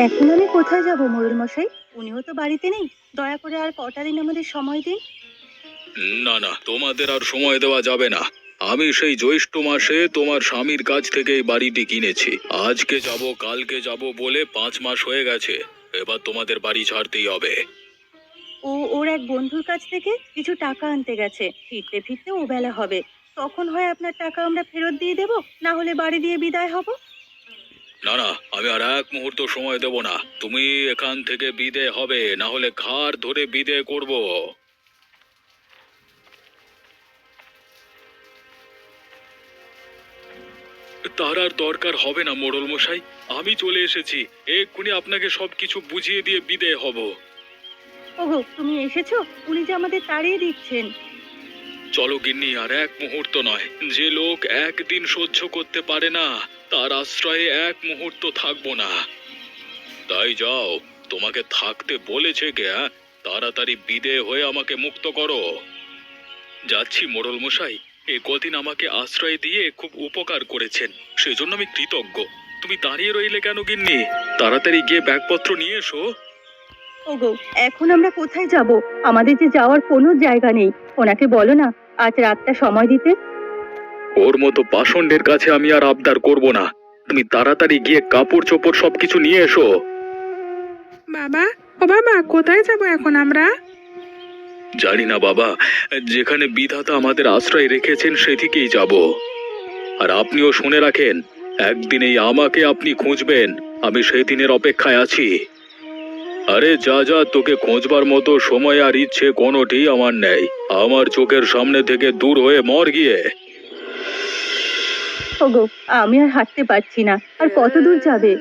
এখন আমি কোথায় যাব মোড়ল মশাই? উনিও তো বাড়িতে নেই। দয়া করে আর কটা দিন আমাদের সময় দিন। না না, তোমাদের আর সময় দেওয়া যাবে না। আমি সেই জ্যৈষ্ঠ মাসে তোমার স্বামীর কাছ থেকে এই বাড়িটি কিনেছি। আজকে যাব কালকে যাব বলে 5 মাস হয়ে গেছে। এবার তোমাদের বাড়ি ছাড়তেই হবে। ও ওর এক বন্ধুর কাছ থেকে কিছু টাকা আনতে গেছে। ফিরতে ফিরতে ও বেলা হবে। তখন হয় আপনার টাকা আমরা ফেরত দিয়ে দেব, না হলে বাড়ি দিয়ে বিদায় হব। না না, আমি আর এক মুহূর্ত সময় দেব না। তুমি এখান থেকে বিদে হবে, না হলে ঘাড় ধরে বিদে করব। তার আর দরকার হবে না মোড়ল মশাই। আমি চলে এসেছি। এক্ষুনি আপনাকে সবকিছু বুঝিয়ে দিয়ে বিদে হব। ওগো, তুমি এসেছো? উনি যে আমাদের তাড়িয়ে দিচ্ছেন। চলো গিন্নি, আর এক মুহূর্ত নয়। যে লোক একদিন সহ্য করতে পারে না, তার আশ্রয়ে এক মুহূর্ত থাকবো না। তাই যাও, তোমাকে থাকতে বলেছে কে? তাড়াতাড়ি বিদে হয়ে আমাকে মুক্ত করো। যাচ্ছি মোড়ল মশাই। এ কদিন আমাকে আশ্রয় দিয়ে খুব উপকার করেছেন, সেজন্য আমি কৃতজ্ঞ। তুমি দাঁড়িয়ে রইলে কেন গিন্নি? তাড়াতাড়ি গিয়ে ব্যাগপত্র নিয়ে এসো। ওগো, এখন আমরা কোথায় যাব? আমাদের যে যাওয়ার কোনো জায়গা নেই। ওনাকে বলো না আজ রাতটা সময় দিতে। ওর মতো পাষণ্ডের কাছে আমি আর আবদার করব না। তুমি তাড়াতাড়ি গিয়ে কাপড় চোপড় সবকিছু নিয়ে এসো। বাবা, ও বাবা, কোথায় যাব এখন আমরা? জানি না বাবা, যেখানে বিধাতা আমাদের আশ্রয় রেখেছেন সেদিকেই যাব। আর আপনিও শুনে রাখেন, একদিন এই আমাকে আপনি খুঁজবেন। আমি সেই দিনের অপেক্ষায় আছি। আরে যা যা, তোকে খোঁজবার মতো সময় আর ইচ্ছে কোনোটি আমার নেই। আমার চোখের সামনে থেকে দূর হয়ে মর গিয়ে। ওগো, আমি আর হাঁটতে পারছি না। আর কত দূর যাবে?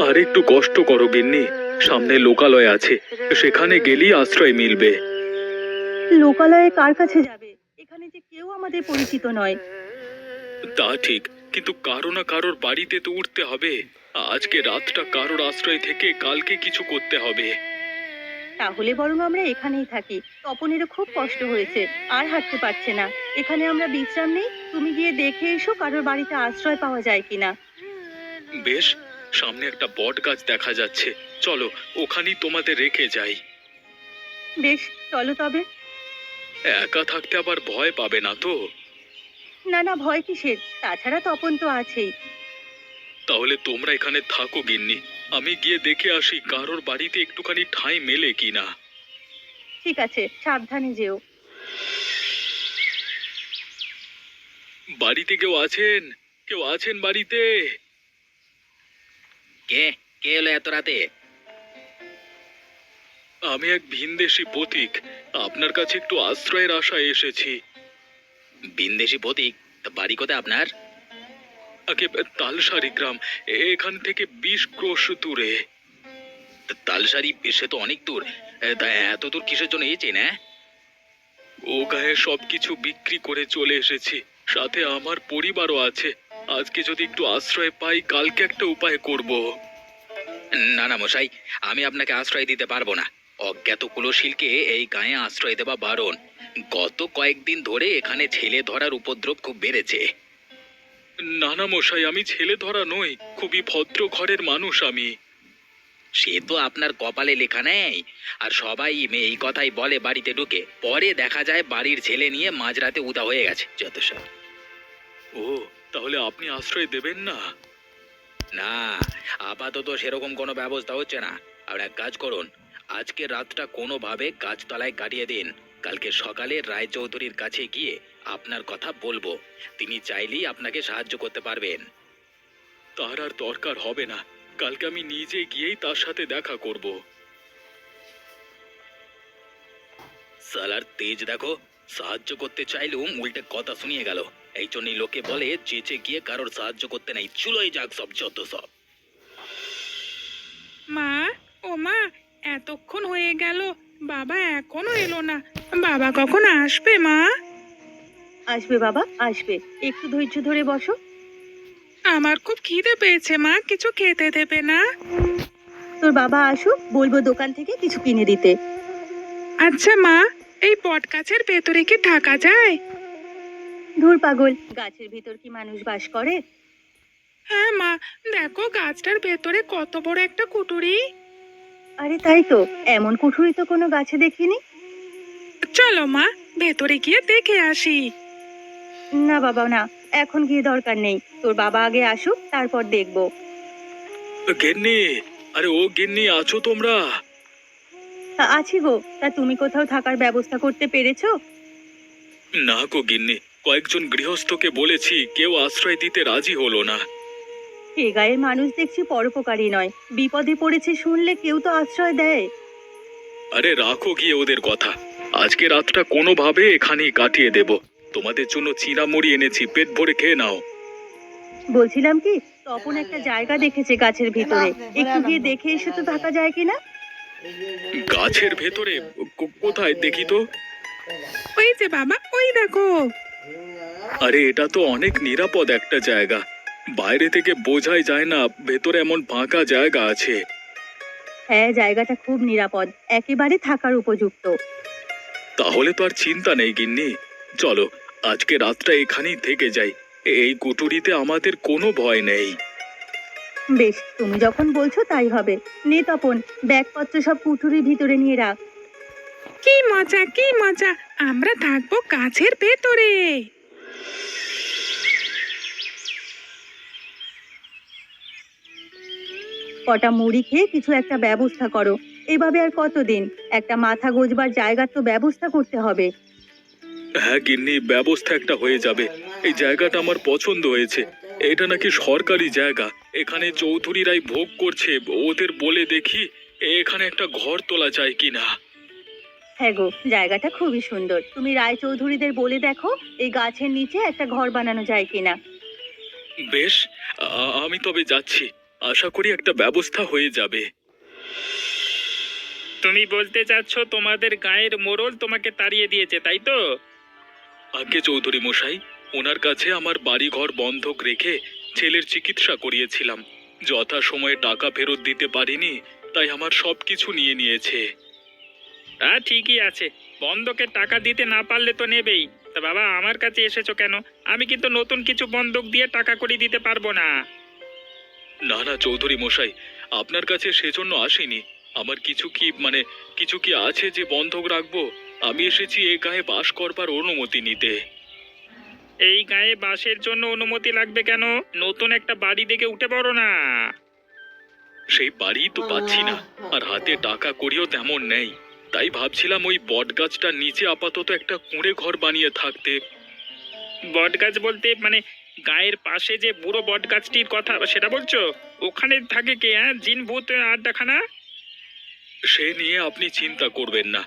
আর একটু কষ্ট করো গিন্নি। সামনে লোকালয় আছে, সেখানে গেলেই আশ্রয় মিলবে। লোকালয়ে কার কাছে যাবে? এখানে যে কেউ আমাদের পরিচিত নয়। তা ঠিক, কিন্তু কারো না কারোর বাড়িতে তো উঠতে হবে। আজকে রাতটা কারোর আশ্রয় থেকে কালকে কিছু করতে হবে। তাহলে বরং আমরা এখানেই থাকি। তপনেরও খুব কষ্ট হয়েছে, আর হাঁটতে পারছে না। এখানে আমরা বিশ্রাম নেই। তুমি গিয়ে দেখে এসো কারোর বাড়িতে আশ্রয় পাওয়া যায় কিনা। বেশ, সামনে একটা বট গাছ দেখা যাচ্ছে। চলো, ওখানেই তোমাদের রেখে যাই। বেশ, চলো তবে। একা থাকতে আবার ভয় পাবে না তো? না না, ভয় কিসের? তাছাড়া তপন তো আছেই। তাহলে তোমরা এখানে থাকো গিন্নি। আমি গিয়ে দেখে আসি কারোর বাড়িতে একটুখানি ঠাঁই মেলে কিনা। ঠিক আছে, সাবধানে যেও। বাড়িতে কেউ আছেন? কেউ আছেন বাড়িতে? কে কে এলো এত রাতে? আমি এক ভিনদেশী পথিক। আপনার কাছে একটু আশ্রয়ের আশায় এসেছি। বিন্দেশি প্রতীক? তা বাড়ি কোথায় আপনার? আগে তালসারি গ্রাম, এখান থেকে 20 ক্রোশ দূরে। তালসারি? সে তো অনেক দূর। তা এত দূর কিসের জন্য এসেছেন? হ্যাঁ, ও গায়ে সবকিছু বিক্রি করে চলে এসেছি। সাথে আমার পরিবারও আছে। আজকে যদি একটু আশ্রয় পাই, কালকে একটা উপায় করব। না না মশাই, আমি আপনাকে আশ্রয় দিতে পারবো না। অজ্ঞাত কুলশীলকে এই গায়ে আশ্রয় দেওয়া বারণ। গত কয়েকদিন ধরে এখানে ছেলে ধরার উপদ্রব খুব বেড়েছে। নানা মশাই, আমি ছেলে ধরা নই। খুবই ভদ্র ঘরের মানুষ আমি। সে তো আপনার কপালে লেখা নেই। আর সবাই এই কথাই বলে বাড়িতে ঢুকে, পরে দেখা যায় বাড়ির ছেলে নিয়ে মাঝরাতে উদা হয়ে গেছে যত সব। ও, তাহলে আপনি আশ্রয় দেবেন না? না, আপাতত সেরকম কোনো ব্যবস্থা হচ্ছে না। আর এক কাজ করুন, আজকে রাতটা কোনোভাবে গাছতলায় কাটিয়ে দিন। কালকে সকালে রায়চৌধুরীর কাছে গিয়ে আপনার কথা বলবো। তিনি চাইলেই আপনাকে সাহায্য করতে পারবেন। তার আর দরকার হবে না। কালকে আমি নিজে গিয়েই তার সাথে দেখা করব। সালার তেজ দেখো, সাহায্য করতে চাইলেও উল্টে কথা শুনিয়ে গেল। এই জন্যই লোকে বলে চেঁচে গিয়ে কারোর সাহায্য করতে নেই, চুলোই যাক সব যত সব। মা, ও মা, এতক্ষণ হয়ে গেল, বাবা এখনো এলো না। বাবা কখন আসবে মা? আসবে বাবা, আসবে। একটু ধৈর্য ধরে বসো। আমার খুব খিদে পেয়েছে মা, কিছু খেতে দেবে না? তোর বাবা আসুক, বলবো দোকান থেকে কিছু কিনে দিতে। আচ্ছা মা, এই বট গাছের ভেতরে কি থাকা যায়? ধুর পাগল, গাছের ভিতর কি মানুষ বাস করে? হ্যাঁ মা, দেখো গাছটার ভেতরে কত বড় একটা কুটুরি। আরে তাই তো, এমন কুঠুরি তো কোনো গাছে দেখিনি। চলো মা, ভেতরে গিয়ে দেখে আসি। না বাবা না, এখন গিয়ে দরকার নেই, তোর বাবা আগে আসুক তারপর দেখবো। গিন্নি, আরে ও গিন্নি, আছো তোমরা? আছি গো, তা তুমি কোথাও থাকার ব্যবস্থা করতে পেরেছো? না গো গিন্নি, কয়েকজন গৃহস্থকে বলেছি, কেউ আশ্রয় দিতে রাজি হলো না। এ গায়ের মানুষ দেখছি পরোপকারী নয়, বিপদে পড়েছে শুনলে কেউ তো আশ্রয় দেয়। আরে রাখো গিয়ে ওদের কথা, আজকে রাতটা কোনোভাবে এখানেই কাটিয়ে দেব। তোমাদের জন্য চীনা মুড়ি এনেছি, পেট ভরে খেয়ে নাও। বলছিলাম কি, তপন একটা জায়গা দেখেছে গাছের ভিতরে, একটু গিয়ে দেখে এসে তো থাকা যায় কিনা। গাছের ভেতরে? কোথায় দেখি তো। ওই যে বাবা, ওই দেখো। আরে এটা তো অনেক নিরাপদ একটা জায়গা, বাইরে থেকে বোঝাই যায় না ভেতরে এমন ফাঁকা জায়গা আছে। হ্যাঁ, জায়গাটা খুব নিরাপদ, একেবারে থাকার উপযুক্ত। তাহলে তো আর চিন্তা নেই গিন্নি, চলো আজকে রাতটা এখানেই থেকে যাই। এই কুটুরিতে আমাদের কোনো ভয় নেই। বেশ, তুমি যখন বলছো তাই হবে। নে তপন, ব্যাগপত্র সব কুঠুরির ভিতরে নিয়ে রাখ। কি মজা, কি মজা, আমরা থাকবো গাছের ভেতরে। কটা মুড়ি খেয়ে কিছু একটা ব্যবস্থা করো। এভাবে আর কতদিন? একটা মাথা গোজবার জায়গার তো ব্যবস্থা করতে হবে। হ্যাঁ গিন্নি, ব্যবস্থা একটা হয়ে যাবে। এই জায়গাটা আমার পছন্দ হয়েছে, এটা নাকি সরকারি জায়গা, এখানে চৌধুরীরাই ভোগ করছে। ওদের বলে দেখি এখানে একটা ঘর তোলা যায় কিনা। হ্যাঁ গো, জায়গাটা খুবই সুন্দর, তুমি রায়চৌধুরীদের বলে দেখো এই গাছের নিচে একটা ঘর বানানো যায় কিনা। বেশ, আমি তবে যাচ্ছি, আশা করি একটা ব্যবস্থা হয়ে যাবে। তুমি বলতে চাচ্ছ তোমাদের গায়ের মোড়ল তোমাকে তাড়িয়ে দিয়েছে, তাই তো? আগে চৌধুরী মশাই, ওনার কাছে আমার বাড়িঘর বন্ধক রেখে ছেলের চিকিৎসা করিয়েছিলাম, যথা সময়ে টাকা ফেরত দিতে পারিনি, তাই আমার সবকিছু নিয়ে নিয়েছে। তা ঠিকই আছে, বন্ধকের টাকা দিতে না পারলে তো নেবেই। তা বাবা, আমার কাছে এসেছো কেন? আমি কিন্তু নতুন কিছু বন্ধক দিয়ে টাকা করে দিতে পারবো না। না না চৌধুরী মশাই, আপনার কাছে সেজন্য আসিনি। আমার কিছু কি আছে যে বন্ধক রাখবো? আমি এসেছি এ গায়ে বাস করবার অনুমতি নিতে। এই গায়ে বাসের জন্য অনুমতি লাগবে কেন? নতুন একটা বাড়ি দেখে উঠে পড়ো না। সেই বাড়ি তো পাচ্ছি না, আর হাতে টাকা করিও তেমন নেই, তাই ভাবছিলাম ওই বট গাছটার নিচে আপাতত একটা কুঁড়ে ঘর বানিয়ে থাকতে। বট গাছ বলতে মানে গায়ের পাশে যে বুড়ো বট গাছটির কথা সেটা বলছো? ওখানে থাকে কে? হ্যাঁ, জিন ভূত আড্ডাখানা? সে নিয়ে আপনি চিন্তা করবেন না,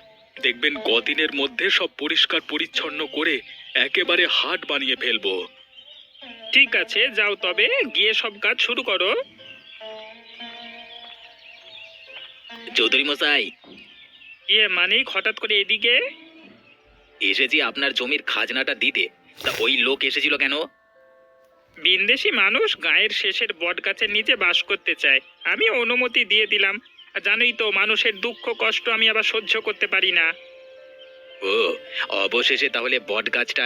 দেখবেন কদিনের মধ্যে সব পরিষ্কার পরিচ্ছন্ন করে একেবারে হাট বানিয়ে ফেলবো। ঠিক আছে, যাও তবে, গিয়ে সব কাজ শুরু করো। চৌধুরী মশাই, মানিক, হঠাৎ করে এদিকে? এসেছি আপনার জমির খাজনাটা দিতে। তা ওই লোক এসেছিল কেন? বিন্দেশি মানুষ গায়ের শেষের বট গাছের নিচে বাস করতে চায়, আমি অনুমতি দিয়ে দিলাম। আর জানোই তো, মানুষের দুঃখ কষ্ট আমি আবার সহ্য করতে পারি না। ও, অবশেষে তাহলে বট গাছটা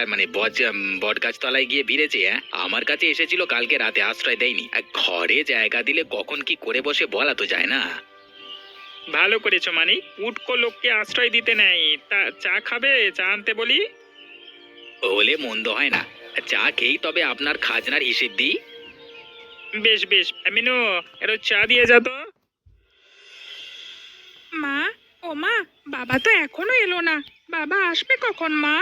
বট গাছ তলায় গিয়ে ভিড়েছে। হ্যাঁ, আমার কাছে এসেছিল কালকে রাতে, আশ্রয় দেয়নি। আর ঘরে জায়গা দিলে কখন কি করে বসে বলা তো যায় না। ভালো করেছো মানিক, উটকো লোককে আশ্রয় দিতে নেই। তা চা খাবে? চা আনতে বলি? হলে মন্দ হয় না, চা খেয়েই তবে আপনার খাজনার হিসেব দিই। বেশ বেশ, মিনু, একটু চা দিয়ে যা তো। মা, ও মা, বাবা তো এখনো এলো না। বাবা আসবে কখন মা?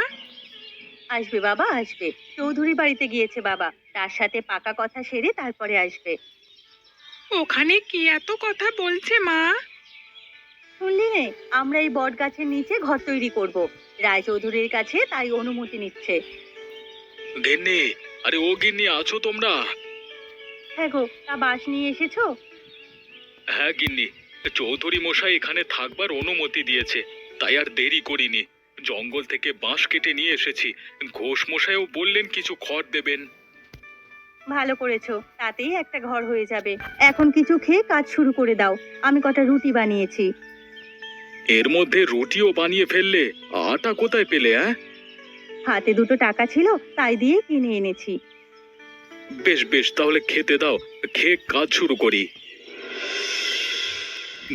আসবে বাবা, আসবে। চৌধুরী বাড়িতে গিয়েছে বাবা, তার সাথে পাকা কথা সেরে তারপরে আসবে। ওখানে কি এত কথা বলছে মা? শুনলি নে, আমরা এই বট গাছের নিচে ঘর তৈরি করব। রায়চৌধুরীর কাছে তাই অনুমতি নিচ্ছে। গিন্নি, আরে ও গিন্নি, আছো তোমরা? হ্যাঁ গো, তা বাস নিয়ে এসেছো? হ্যাঁ গিন্নি, চৌধুরী মশাই এখানে থাকবার অনুমতি দিয়েছে, তাই আর দেরি করিনি। জঙ্গল থেকে বাঁশ কেটে নিয়ে এসেছি, ঘোষ মশাইও বললেন কিছু খড় দেবেন। ভালো করেছো, তাতেই একটা ঘর হয়ে যাবে। এখন কিছু খেয়ে কাজ শুরু করে দাও, আমি কটা রুটি বানিয়েছি। এর মধ্যে রুটিও বানিয়ে ফেললে? আটা কোথায় পেলে? হ্যাঁ, হাতে দুটো টাকা ছিল, তাই দিয়ে কিনে এনেছি। বেশ বেশ, তাহলে খেতে দাও, খেয়ে কাজ শুরু করি।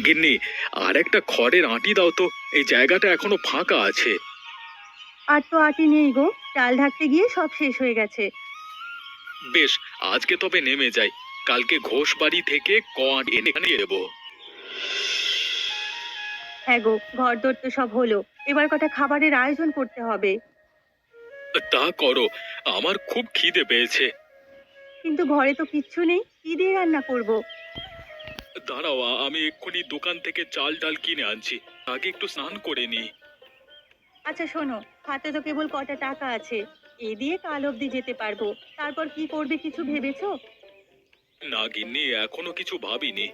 গিন্নি, আর একটা খড়ের আঁটি দাও তো, এই জায়গাটা এখনো ফাঁকা আছে। আর তো আটি নেই গো, চাল ঢাকতে গিয়ে সব শেষ হয়ে গেছে। বেশ, আজকে তবে নেমে যাই, কালকে ঘোষ বাড়ি থেকে আঁটি এনে এখানে দিয়ে দেবো। হ্যাঁ গো, ঘরদোর তো সব হলো, এবার কটা খাবারের আয়োজন করতে হবে। তা করো, আমার খুব খিদে পেয়েছে। কিন্তু ঘরে তো কিচ্ছু নেই, কি দিয়ে রান্না করব? দাঁড়াও, আমি এক্ষুনি দোকান থেকে চাল ডাল কিনে আনছি, আগে একটু স্নান করে নি। আচ্ছা শোনো, হাতে তো কেবল কটা টাকা আছে, এ দিয়ে কাল অবধি যেতে পারবো। তারপর কি করবে কিছু ভেবেছো? না গিন্নি, এখনো কিছু ভাবিনি।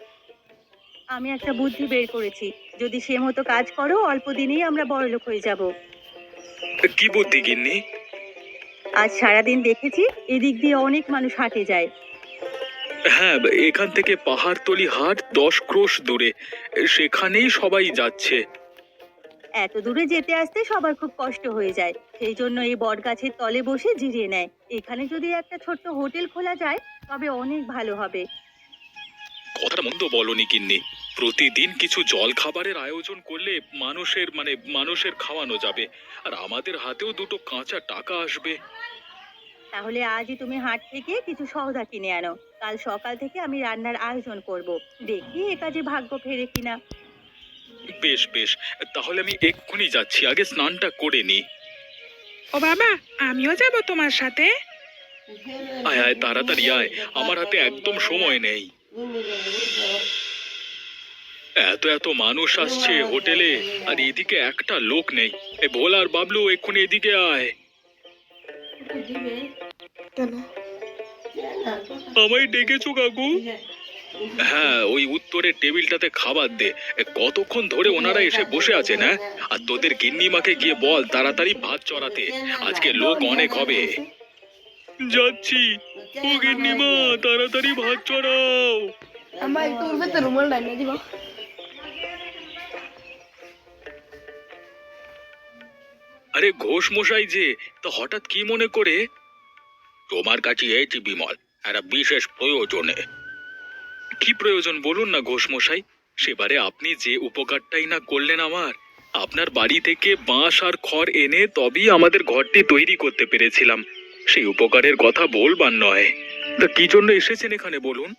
আমি একটা বুদ্ধি বের করেছি, যদি সে মতো কাজ করো অল্প দিনেই আমরা বড়লোক হয়ে যাব। কি বুদ্ধি গিন্নি? আজ সারাদিন দেখেছি এদিক দিয়ে অনেক মানুষ হাটে যায়। হ্যাঁ, এখান থেকে পাহাড়তলি হাট 10 ক্রোশ দূরে, সেখানেই সবাই যাচ্ছে। এত দূরে যেতে আসতে সবার খুব কষ্ট হয়ে যায়, সেই জন্য এই বট গাছের তলে বসে জিরিয়ে নেয়। এখানে যদি একটা ছোট্ট হোটেল খোলা যায় তবে অনেক ভালো হবে। কথাটা মন্দ বলনি গিন্নি, প্রতিদিন কিছু জল খাবারের আয়োজন করলে মানুষের খাওয়ানো যাবে, আর আমাদের হাতেও দুটো কাঁচা টাকা আসবে। তাহলে আজই তুমি হাট থেকে কিছু সওদা কিনে আনো, কাল সকাল থেকে আমি রান্নার আয়োজন করব। দেখি এ কাজে ভাগ্য ফেরে কিনা। বেশ বেশ, তাহলে আমি এক্ষুনি যাচ্ছি, আগে স্নানটা করে নি। ও বাবা, আমিও যাব তোমার সাথে। আয় আয়, তাড়াতাড়ি আয়, আমার হাতে একদম সময় নেই। এত এত মানুষ আসছে হোটেলে, আর এদিকে একটা লোক নেই। এ ভোলা আর বাবলু, এক্ষুনি এদিকে আয়। আমায় ডেকেছো কাকু? হ্যাঁ, ওই উত্তরের টেবিলটাতে খাবার দে, কতক্ষণ ধরে ওনারা এসে বসে আছেন। হ্যাঁ, আর তোদের গিন্নিমাকে গিয়ে বল তাড়াতাড়ি ভাত চড়াতে, আজকে লোক অনেক হবে। যাচ্ছি। ও গিন্নিমা, তাড়াতাড়ি ভাত চড়াও। Ama itu vete rumah lain aja bang. আরে ঘোষ মশাই যে, তো হঠাৎ কি মনে করে? তোমার কাছে এসেছি বিমল, একটা বিশেষ প্রয়োজনে। কি প্রয়োজন বলুন না ঘোষ মশাই, সেবারে আপনি যে উপকারটাই না করলেন আমার, আপনার বাড়ি থেকে বাঁশ আর খড় এনে তবেই আমাদের ঘরটি তৈরি করতে পেরেছিলাম, সেই উপকারের কথা বলবার নয়। তা কি জন্য এসেছেন এখানে বলুন?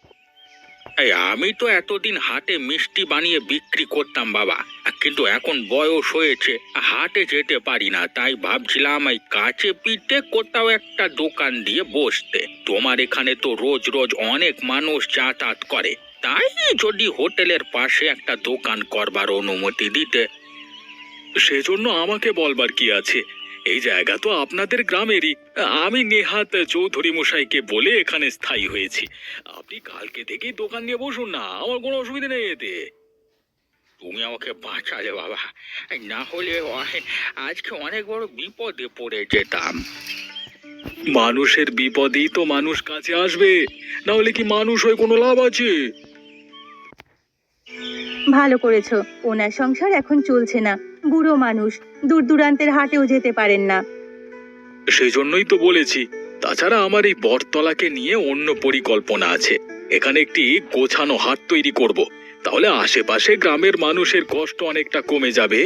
এই আমি তো এতদিন হাটে মিষ্টি বানিয়ে বিক্রি করতাম বাবা, কিন্তু এখন বয়স হয়েছে, হাটে যেতে পারি না, তাই ভাবছিলাম এই কাছে পিঠে কোথাও একটা দোকান দিয়ে বসতে। তোমার এখানে তো রোজ রোজ অনেক মানুষ যাতায়াত করে, তাই যদি হোটেলের পাশে একটা দোকান করবার অনুমতি দিতে। সেজন্য আমাকে বলবার কি আছে, এই জায়গা তো আপনাদের গ্রামেরই। আমি নেহাত চৌধুরী মশাইকে বলে এখানে স্থায়ী হয়েছি। আপনি কালকে থেকেই দোকান নিয়ে বসুন না, আমার কোনো অসুবিধা নেই এতে। তুমি আমাকে বাঁচালে বাবা, না হলে আজকে অনেক বড় বিপদে পড়ে যেতাম। মানুষের বিপদেই তো মানুষ কাছে আসবে, না হলে কি মানুষ হয়ে কোনো লাভ আছে? ভালো করেছো, ওনার সংসার এখন চলছে না, বুড়ো মানুষ, দূর দূরান্তের হাটেও যেতে পারেন না। সেই জন্যই তো বলেছি। তাছাড়া আমার এই বটতলাকে নিয়ে অন্য পরিকল্পনা আছে, এখানে একটি গোছানো হাট তৈরি করব, তাহলে আশেপাশে গ্রামের মানুষের কষ্ট অনেকটা কমে যাবে।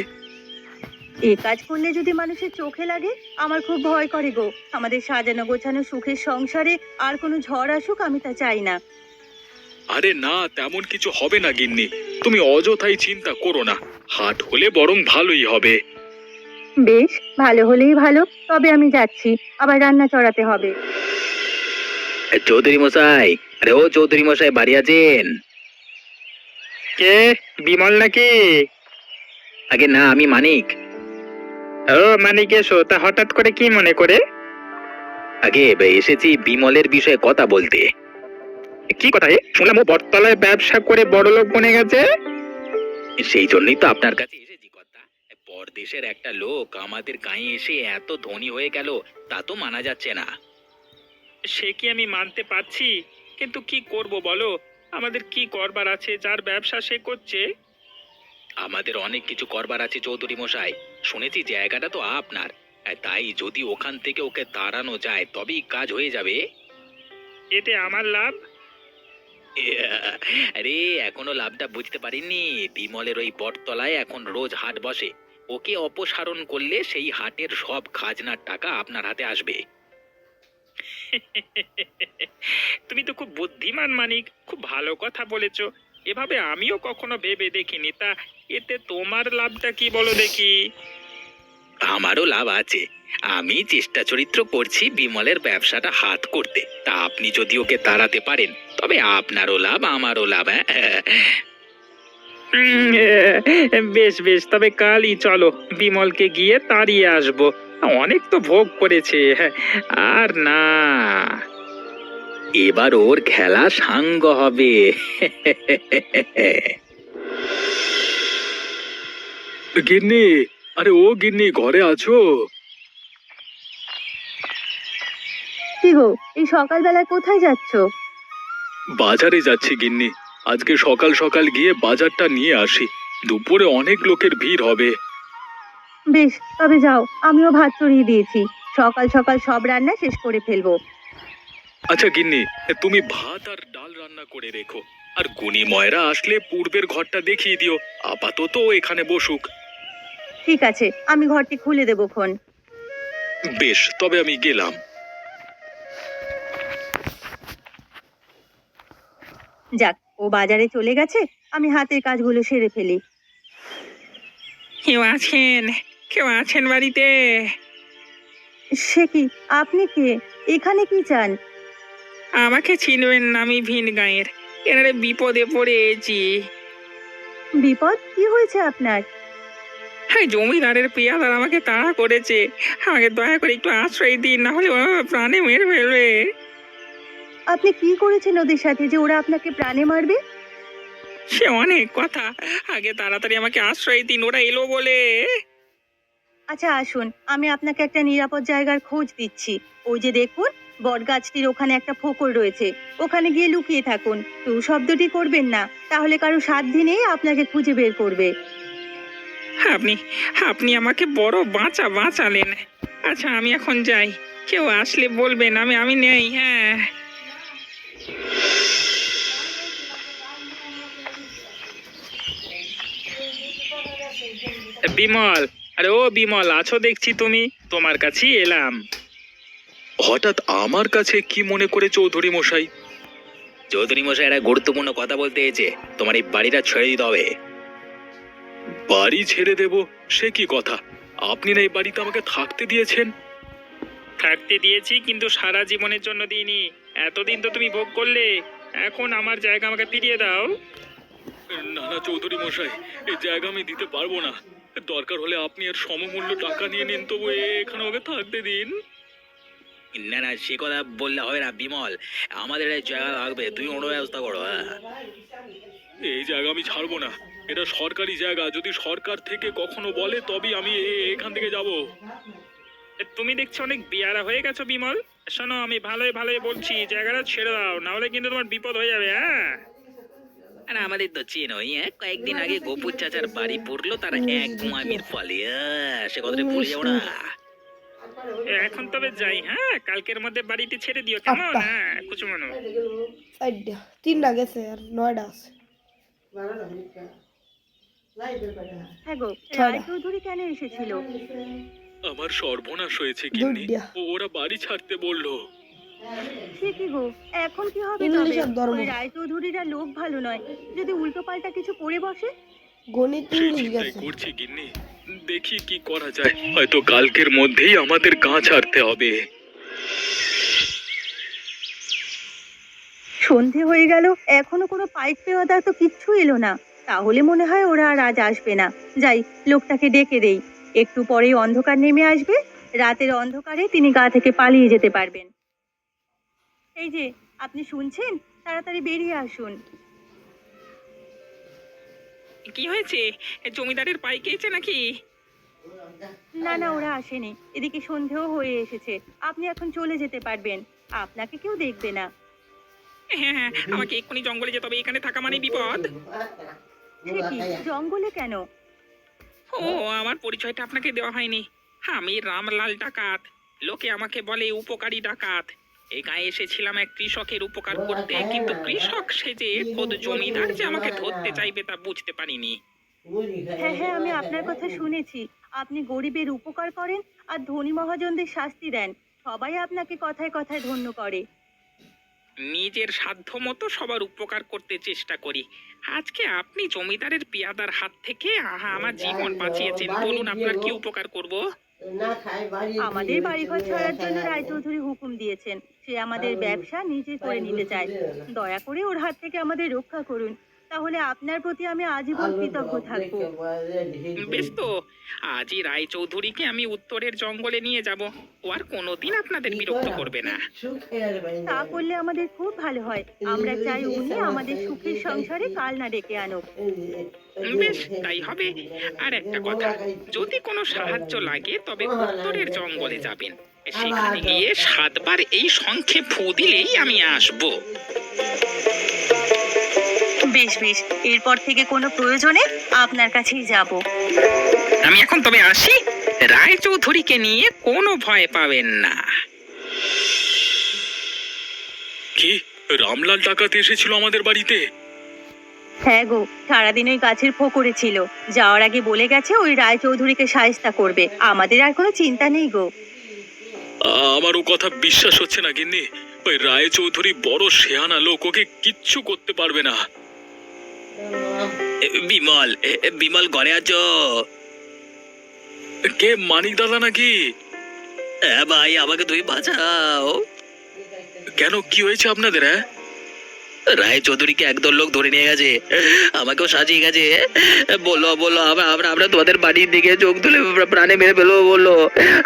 এ কাজ করলে যদি মানুষের চোখে লাগে, আমার খুব ভয় করে গো। আমাদের সাজানো গোছানো সুখের সংসারে আর কোনো ঝড় আসুক আমি তা চাই না। আরে না, তেমন কিছু হবে না গিন্নি, তুমি অযথাই চিন্তা করো না, হাট হলে বরং ভালোই হবে। বেশ, ভালো হলেই ভালো, তবে আমি যাচ্ছি, আবার রান্না চড়াতে হবে। চৌধুরী মশাই, আরে ও চৌধুরী মশাই, বাড়ি আছেন? কে, বিমল নাকি? আগে না, আমি মানিক। ও মানিক, এসো। তা হঠাৎ করে কি মনে করে? আগে এসেছি বিমলের বিষয়ে কথা বলতে। কি কথা? শুনলাম ও বটতলায় ব্যবসা করে বড়লোক বনে গেছে। সেই জন্যই তো আপনার কাছে এসেছি কথা। পরদেশের একটা লোক আমাদের গাঁয়ে এসে এত ধনী হয়ে গেল, তা তো মানা যাচ্ছে না। সে কি আমি মানতে পারছি, কিন্তু কি করব বলো? আমাদের কি করবার আছে, যার ব্যবসা সে করছে? আমাদের অনেক কিছু করবার আছে চৌধুরী মশাই, শুনেছি জায়গাটা তো আপনার, তাই যদি ওখান থেকে ওকে তাড়ানো যায় তবেই কাজ হয়ে যাবে। এতে আমার লাভ। আরে এখনো লাভটা বুঝতে পারিনি। বিমলের ওই বটতলায় এখন রোজ হাট বসে। ওকে অপসারণ করলে সেই হাটের সব খাজনার টাকা আপনার হাতে আসবে। তুমি তো খুব বুদ্ধিমান মানিক, খুব ভালো কথা বলেছো। এভাবে আমিও কখনো ভেবে দেখিনি। তা এতে তোমার লাভটা কি বলো দেখি? আমারও লাভ আছে। আমি চেষ্টা চরিত্র করছি বিমলের ব্যবসাটা হাত করতে। তা আপনি যদি ওকে তাড়াতে পারেন তবে আপনারও লাভ আমারও লাভ। হ্যাঁ, বেশ বেশ, তবে কালই চলো, বিমলকে গিয়ে তাড়িয়ে আসবো। অনেক তো ভোগ করেছে, আর না। এবার ওর খেলা সাঙ্গ হবে। গিন্নি, আরে ও গিন্নি, ঘরে আছো? কি গো, এই সকালবেলায় কোথায় যাচ্ছো? বাজারে যাচ্ছি গিন্নি। আজকে সকাল সকাল গিয়ে বাজারটা নিয়ে আসি। দুপুরে অনেক লোকের ভিড় হবে। বেশ, তবে যাও, আমিও ভাত চড়িয়ে দিয়েছি। সকাল সকাল সব রান্না শেষ করে ফেলবো। আচ্ছা গিন্নি, তুমি ভাত আর ডাল রান্না করে রেখো। আর গুনি ময়রা আসলে পূর্বের ঘরটা দেখিয়ে দিও। আপাতত ও এখানে বসুক। ঠিক আছে, আমি ঘরটি খুলে দেবো খন। বেশ, তবে আমি গেলাম। যাক, ও বাজারে চলে গেছে, আমি হাতের কাজগুলো সেরে ফেলি। কেউ আছেন? কেউ আছেন বাড়িতে? সে কি, আপনি কে? এখানে কি চান? আমাকে চিনবেন না, আমি ভিন গাঁয়ের। এনারে বিপদে পড়েছি। বিপদ? কি হয়েছে আপনার? হ্যাঁ, জমিদারের পেয়াদার আমাকে তাড়া করেছে। আমাকে দয়া করে একটু আশ্রয় দিন, না হলে ও প্রাণে মেরে ফেলবে। আপনি কি করেছেন ওদের সাথে যে ওরা আপনাকে প্রাণে মারবে? সে অনেক কথা, আগে তাড়াতাড়ি আমাকে আশ্রয় দিন, ওরা এলো বলে। আচ্ছা আসুন, আমি আপনাকে একটা নিরাপদ জায়গার খোঁজ দিচ্ছি। ওই যে দেখুন, বটগাছটির ওখানে একটা ফোকর রয়েছে। ওখানে গিয়ে লুকিয়ে থাকুন। টু শব্দটি করবেন না, তাহলে কারো সাধ্যি নেই আপনাকে খুঁজে বের করবে। আপনি আপনি আমাকে বড় বাঁচালেন। আচ্ছা, আমি এখন যাই। কেউ আসলে বলবেন আমি আমি নেই। হ্যাঁ, বিমল, আরে ও বিমল, আছো দেখছি তুমি। তোমার কাছেই এলাম। হঠাৎ আমার কাছে কি মনে করে চৌধুরী মশাই? চৌধুরী মশাই একটা গুরুত্বপূর্ণ কথা বলতে এসেছে। তোমার এই বাড়িটা ছেড়ে দিতে হবে। বাড়ি ছেড়ে দেব? সে কি কথা? আপনি না এই বাড়িতে আমাকে থাকতে দিয়েছেন। থাকতে দিয়েছি, কিন্তু সারা জীবনের জন্য দিইনি। এতদিন তো তুমি ভোগ করলে, এখন আমার জায়গা আমাকে ফিরিয়ে দাও। না না চৌধুরী মশাই, এই জায়গা আমি দিতে পারবো না। দরকার হলে আপনি এর সমমূল্য টাকা নিয়ে নিন, তবু এখানে ওকে থাকতে দিন। না না, সে কথা বললে হবে না বিমল। আমাদের এই জায়গা লাগবে, তুমি অন্য ব্যবস্থা করো। হ্যাঁ, এই জায়গা আমি ছাড়বো না। এটা সরকারি জায়গা। যদি সরকার থেকে কখনো বলে তবেই আমি এখান থেকে যাব। তুমি দেখছি অনেক বেয়ারা হয়ে গেছো বিমল। শোনো, আমি ভালোই ভালোই বলছি, জায়গাটা ছেড়ে দাও, না হলে কিন্তু তোমার বিপদ হয়ে যাবে। হ্যাঁ, আর আমাদের তো চেনই। কয়েকদিন আগে গোপুর চাচার বাড়ি পড়লো তার এক গুমামির ফলে। সে কথাটা ভুলে যাবো না। এখন তবে যাই। হ্যাঁ, কালকের মধ্যে বাড়িটি ছেড়ে দিও, কেমন? হ্যাঁ, কুচু মানুষ। সাইডটা 3টা গেছে আর 9টা আছে। হ্যাঁ গো, ছয়টা। রায়চৌধুরী কেন এসেছিল? আমার সর্বনাশ হয়েছে গিন্নি। দুইটা। ওরা বাড়ি ছাড়তে বললো। সে কি গো, এখন কি হবে? ইংলিশ তবে আর ধর্ম। ওই রায়চৌধুরীরা লোক ভালো নয়। যদি উল্টো পাল্টা কিছু করে বসে? গণিত সেই ইংলিশ চিন্তাই গেছে। করছি গিন্নি। দেখি কি করা যায়। হয়তো কালকের মধ্যেই আমাদের গা ছাড়তে হবে। সন্ধে হয়ে গেল, এখনো কোনো পাইক পেওয়াদার তো কিচ্ছু এলো না। তাহলে মনে হয় ওরা আর আজ আসবে না। যাই, লোকটাকে ডেকে দেই। একটু পরেই অন্ধকার নেমে আসবে। রাতের অন্ধকারে তিনি গা থেকে পালিয়ে যেতে পারবেন। এই যে, আপনি শুনছেন? তাড়াতাড়ি বেরিয়ে আসুন। কি হয়েছে? জমিদারের পাই খেয়েছে নাকি? না না, ওরা আসেনি। এদিকে সন্ধেও হয়ে এসেছে। আপনি এখন চলে যেতে পারবেন। আপনাকে কেউ দেখবে না। হ্যাঁ হ্যাঁ, আমাকে এক্ষুনি জঙ্গলে যেতে হবে, এখানে থাকা মানে বিপদ। সে কি, জঙ্গলে কেন? ও, আমার পরিচয়টা আপনাকে দেওয়া হয়নি। আমি রামলাল ডাকাত। লোকে আমাকে বলে উপকারী ডাকাত। এই গায়ে এসেছিলাম এক কৃষকের উপকার করতে, কিন্তু কৃষক সেজে খোদ জমিদার যে আমাকে ধরতে চাইবে তা বুঝতে পারিনি। হ্যাঁ হ্যাঁ, আমি আপনার কথা শুনেছি। আপনি গরিবের উপকার করেন আর ধনী মহাজনদের শাস্তি দেন। সবাই আপনাকে কথায় কথায় ধন্য করে। নিজের সাধ্য মতো সবার উপকার করতে চেষ্টা করি। আজকে আপনি জমিদারের পেয়াদার হাত থেকে আমার জীবন বাঁচিয়েছেন। বলুন আপনার কি উপকার করব? আমাদের বাড়িঘর ছাড়ার জন্য রায়চৌধুরী হুকুম দিয়েছেন। সে আমাদের ব্যবসা নিজে করে নিতে চায়। দয়া করে ওর হাত থেকে আমাদের রক্ষা করুন। তাহলে আপনার প্রতি আমি আজীবন কৃতজ্ঞ থাকবো। বেশ তো, আজই রায়চৌধুরীকে আমি উত্তরের জঙ্গলে নিয়ে যাব। ও আর কোনোদিন আপনাদের বিরক্ত করবে না। তা করলে আমাদের খুব ভালো হয়। আমরা চাই উনি আমাদের সুখের সংসারে কাল না ডেকে আনুক। বেশ, তাই হবে। আর একটা কথা, যদি কোনো সাহায্য লাগে তবে উত্তরের জঙ্গলে যাবেন। সেখানে গিয়ে 7 বার এই শঙ্খে ফু দিলেই আমি আসবো। বেশ বেশ, এরপর থেকে কোনো প্রয়োজনে আপনার কাছেই যাব। আমি এখন তবে আসি। রায়চৌধুরীকে নিয়ে কোনো ভয় পাবেন না। কি রামলাল ডাকাত এসেছিল আমাদের বাড়িতে? হ্যাঁ গো, সারাদিন ওই গাছের ফোকরে ছিল। যাওয়ার আগে বলে গেছে ওই রায়চৌধুরীকে সায়স্তা করবে। আমাদের আর কোনো চিন্তা নেই গো। আমার ও কথা বিশ্বাস হচ্ছে না গিন্নি। ওই রায়চৌধুরী বড় শেয়ানা লোক, ওকে কিচ্ছু করতে পারবে না। বিমল, বিমল ঘরে আছো? কে, মানিক দাদা নাকি? হ্যাঁ ভাই, আমাকে তুমি বাঁচাও। কেন, কি হয়েছে আপনাদের? হ্যাঁ, রায় চৌধুরীকে একদল লোক ধরে নিয়ে গেছে, আমাকেও সাজিয়ে গেছে। বললো বললো আমরা তোমাদের বাড়ির দিকে চোখ তুলে প্রাণে মেরে ফেলবো বললো।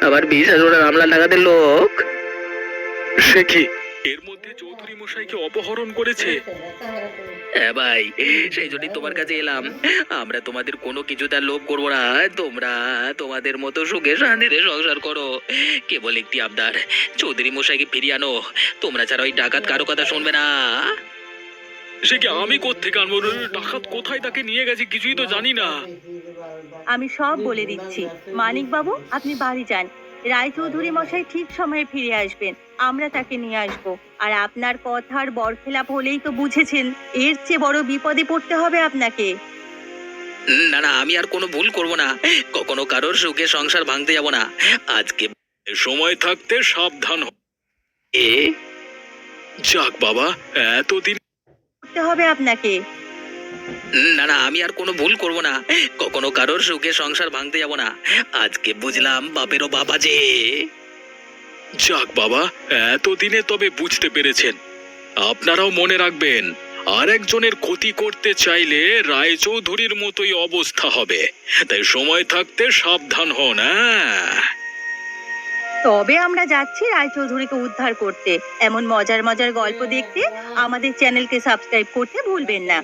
আমার বিশ্বাস ওরা রামলাল ডাকাতের লোক। সে কি, এর মধ্যে চৌধুরী মশাইকে অপহরণ করেছে? হ্যাঁ ভাই, সেই জন্যই তোমার কাছে এলাম। আমরা তোমাদের কোনো কিছুতে আর লোভ করবো না। তোমরা তোমাদের মতো সুখে শান্তিতে সংসার করো। কেবল একটি আবদার, চৌধুরী মশাইকে ফিরিয়ে আনো। তোমরা ছাড়া ওই ডাকাত কারো কথা শুনবে না। সে কি, আমি কোত্থেকে আনবো? ডাকাত কোথায় তাকে নিয়ে গেছে কিছুই তো জানি না। আমি সব বলে দিচ্ছি। মানিক বাবু, আপনি বাড়ি যান। রায়চৌধুরী মশাই ঠিক সময়ে ফিরে আসবেন। আমরা তাকে নিয়ে আসব। আর আপনার কথার বরখেলাপ হলেই তো বুঝেছেন, এর চেয়ে বড় বিপদে পড়তে হবে আপনাকে। না না, আমি আর কোনো ভুল করব না। কখনো কারোর সুখে সংসার ভাঙতে যাব না। আজকে সময় থাকতে সাবধান হ। এ যাক বাবা, এতদিন করতে হবে আপনাকে। না না, আমি আর কোনো ভুল করব না। কখনো কারোর সুখে সংসার ভাঙতে যাব না। আজকে বুঝলাম বাপেরও বাপ আছে। যাক বাবা, এতদিনে তবে বুঝতে পেরেছেন। আপনারাও মনে রাখবেন, আর একজনের ক্ষতি করতে চাইলে রায়চৌধুরীর মতোই অবস্থা হবে। তাই সময় থাকতে সাবধান হন। হ্যাঁ, তবে আমরা যাচ্ছি রায়চৌধুরীকে উদ্ধার করতে। এমন মজার মজার গল্প দেখতে আমাদের চ্যানেলকে সাবস্ক্রাইব করতে ভুলবেন না।